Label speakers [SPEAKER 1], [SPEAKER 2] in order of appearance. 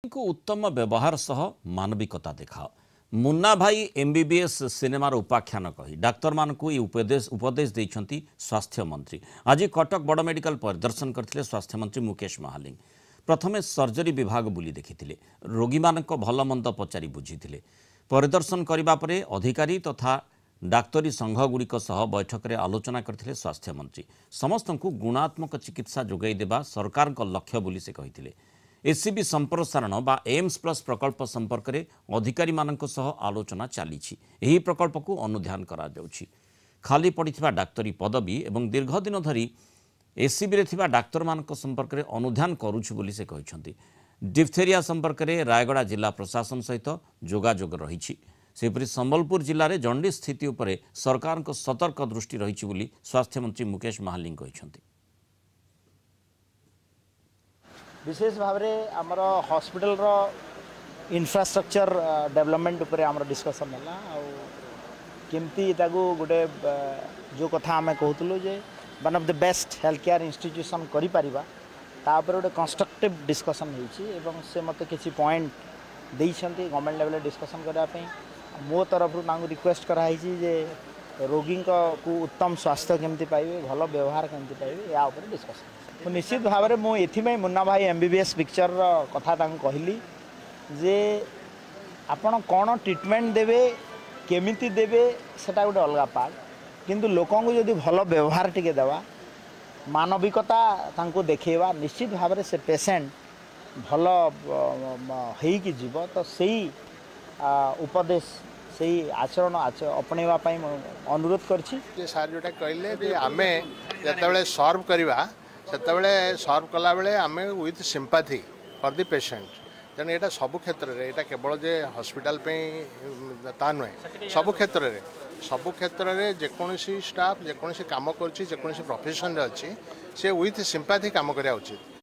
[SPEAKER 1] को उत्तम व्यवहार सह मानविकता देखाओ। मुन्ना भाई एमबीबीएस सिनेमार उपाख्यान कही डाक्तर मानकु उपदेश देइछंती स्वास्थ्य मंत्री। आज कटक बड़ मेडिकल परिदर्शन करथिले स्वास्थ्य मंत्री मुकेश महालिंग। प्रथमे सर्जरी विभाग बुली देखिथिले, रोगी मानक भल मंद पचारि बुझिथिले। परिदर्शन करिबा परे अधिकारी तथा डाक्तरी संघगुड़िक सह बैठक में आलोचना करथिले स्वास्थ्य मंत्री। समस्तंकु गुणात्मक चिकित्सा जोगाई देबा सरकार लक्ष्य बोली से कहिथिले। एससीबी संप्रसारण बा एम्स प्लस प्रकल्प संपर्क में अधिकारी मानक सह आलोचना चली। यही प्रकल्प को अनुध्यान करा जाउछि। खाली पड़िथिबा डाक्तरी पदवी एवं दीर्घ दिन धरी एससीबी रे थिबा डाक्तर मानक संपर्क में अनुध्यान करूछु बोली से कहिसंती। डिप्थेरिया संपर्क में रायगड़ा जिला प्रशासन सहित जोगाजोग रहिछि। सेपरि संबलपुर जिले में जंडिस स्थिति उपर सरकार को सतर्क दृष्टि रही बोली स्वास्थ्य मंत्री मुकेश महालिंग कहिसंती।
[SPEAKER 2] विशेष भाव में आमर हॉस्पिटल रो इंफ्रास्ट्रक्चर डेवलपमेंट उपर आमर डिस्कशन है केमती ताकू गोटे जो कथा आम कहूँ जे one of the best health care institution करि परिबा तापर गोटे कंस्ट्रक्टिव डिस्कशन होइछि से मते किछि पॉइंट देइछंती गवर्नमेंट लेवल डिस्कशन करबा मो तरफ रिक्वेस्ट कराई जे रोगी को उत्तम स्वास्थ्य केमती पाइबे भल व्यवहार केमती पाइबे या ऊपर डिस्कशन। निश्चित भाव में मुझे मुन्ना भाई एमबीबीएस पिक्चर कथा कहली जे आपण कौन ट्रीटमेंट देवे केमिति देवे सेटा गोटे अलग पार्ट किंतु लोकों को जदि भल व्यवहार टिके देवा मानविकता तांको देखेवा निश्चित भाव में से पेशेंट भल होइकी जीव तो सही उपदेश सही आचरण अपनेवा अनुरोध करछि।
[SPEAKER 3] सार जोटा कहले आमे जतबेले सर्व करवा सेतबेले सर्व कला बेले आमे with sympathy for the patient तेणु यहाँ सबु क्षेत्र में यहाँ केवल जे हॉस्पिटल पे ता नुहे सबु क्षेत्र में जेकोसी स्टाफ जेकोसी काम कर जेकोसी प्रोफेशन अच्छी से विथ सिंपैथी काम करा उचित।